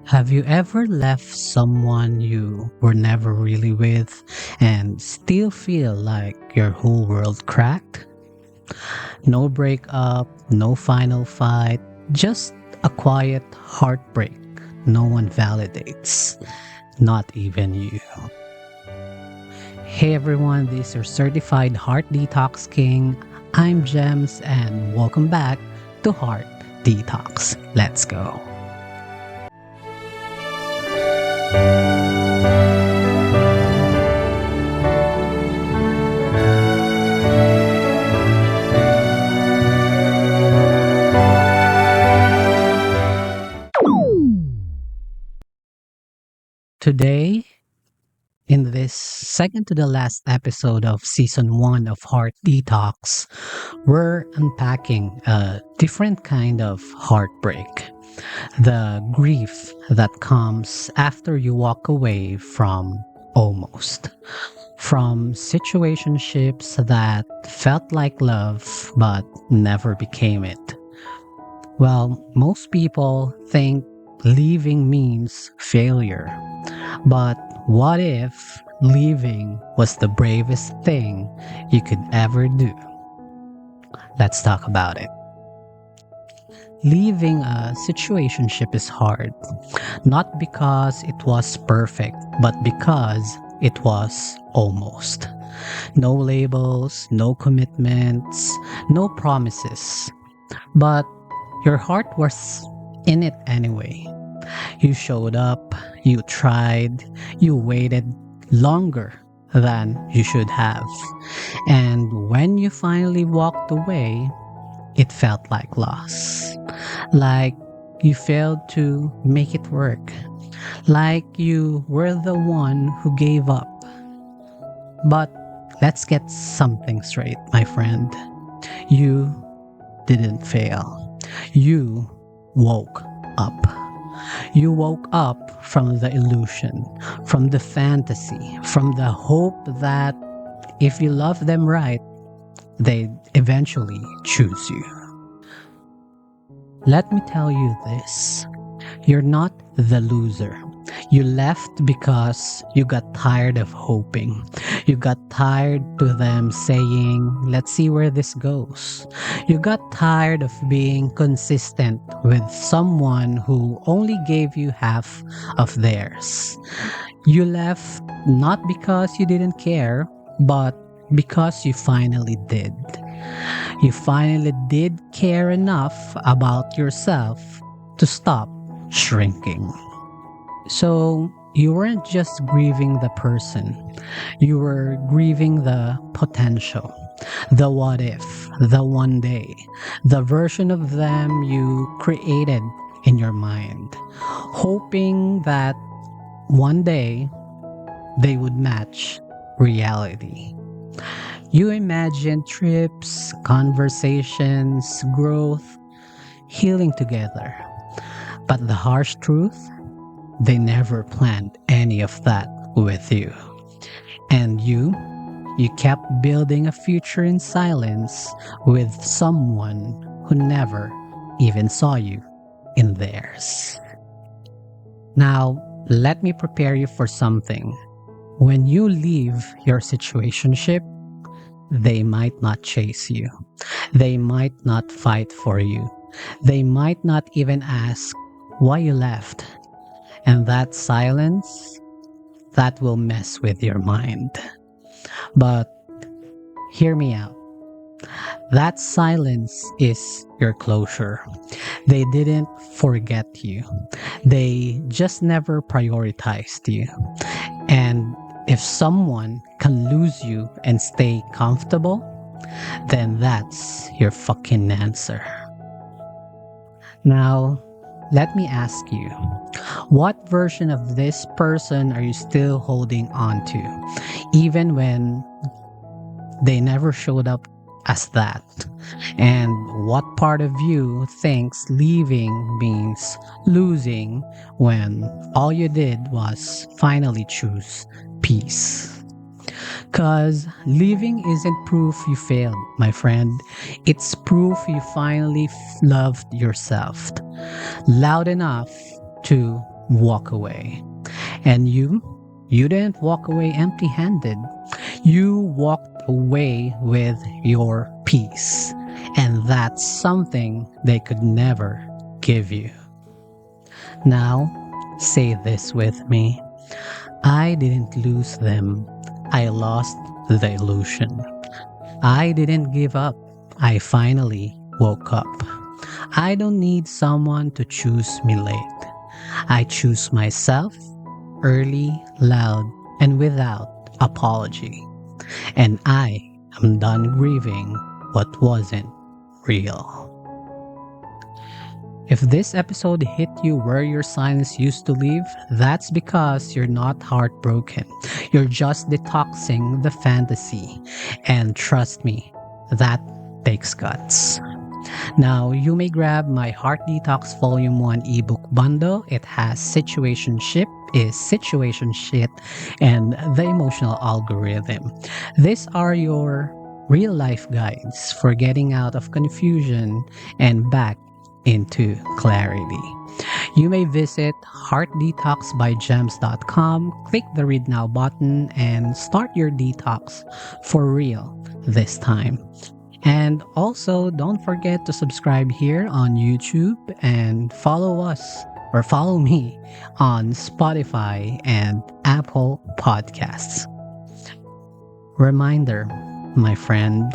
Have you ever left someone you were never really with and still feel like your whole world cracked? No breakup, no final fight, just a quiet heartbreak no one validates, not even you. Hey everyone, this is your certified Heart Detox King. I'm Jemz and welcome back to Heart Detox. Let's go. Today, in this second to the last episode of season 1 of Heart Detox, we're unpacking a different kind of heartbreak. The grief that comes after you walk away from almost. From situationships that felt like love but never became it. Well, most people think leaving means failure. But what if leaving was the bravest thing you could ever do? Let's talk about it. Leaving a situationship is hard, not because it was perfect, but because it was almost. No labels, no commitments, no promises. But your heart was in it anyway. You showed up, you tried, you waited longer than you should have. And when you finally walked away, it felt like loss. Like you failed to make it work. Like you were the one who gave up. But let's get something straight, my friend. You didn't fail. You woke up. You woke up from the illusion, from the fantasy, from the hope that if you love them right, they'd eventually choose you. Let me tell you this. You're not the loser. You left because you got tired of hoping. You got tired to them saying, let's see where this goes. You got tired of being consistent with someone who only gave you half of theirs. You left not because you didn't care, but because you finally did. You finally did care enough about yourself to stop shrinking. So you weren't just grieving the person, you were grieving the potential, the what if, the one day, the version of them you created in your mind, hoping that one day they would match reality. You imagined trips, conversations, growth, healing together. But the harsh truth, they never planned any of that with you. And you kept building a future in silence with someone who never even saw you in theirs. Now, let me prepare you for something. When you leave your situationship, they might not chase you. They might not fight for you. They might not even ask why you left. And that silence, that will mess with your mind. But hear me out. That silence is your closure. They didn't forget you. They just never prioritized you. And if someone can lose you and stay comfortable, then that's your fucking answer. Now, let me ask you, what version of this person are you still holding on to, even when they never showed up as that? And what part of you thinks leaving means losing when all you did was finally choose peace? Because leaving isn't proof you failed, my friend. It's proof you finally loved yourself loud enough to walk away. And you didn't walk away empty handed. You walked away with your peace. And that's something they could never give you. Now, say this with me. I didn't lose them. I lost the illusion. I didn't give up. I finally woke up. I don't need someone to choose me late. I choose myself early, loud, and without apology. And I am done grieving what wasn't real. If this episode hit you where your silence used to live, that's because you're not heartbroken. You're just detoxing the fantasy. And trust me, that takes guts. Now, you may grab my Heart Detox Volume 1 ebook bundle. It has Situationship, is Situationship, and the emotional algorithm. These are your real life guides for getting out of confusion and back into clarity. You may visit heartdetoxbyjemz.com, click the read now button, and start your detox for real this time. And also, don't forget to subscribe here on YouTube and follow us or follow me on Spotify and Apple Podcasts. Reminder, my friend,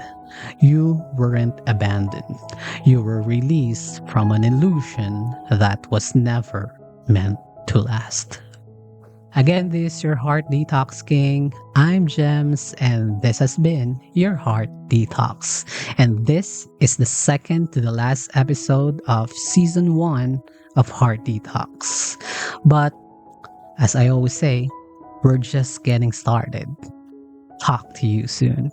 you weren't abandoned. You were released from an illusion that was never meant to last. Again, this is your Heart Detox King. I'm Jemz, and this has been your Heart Detox. And this is the second to the last episode of Season 1 of Heart Detox. But as I always say, we're just getting started. Talk to you soon.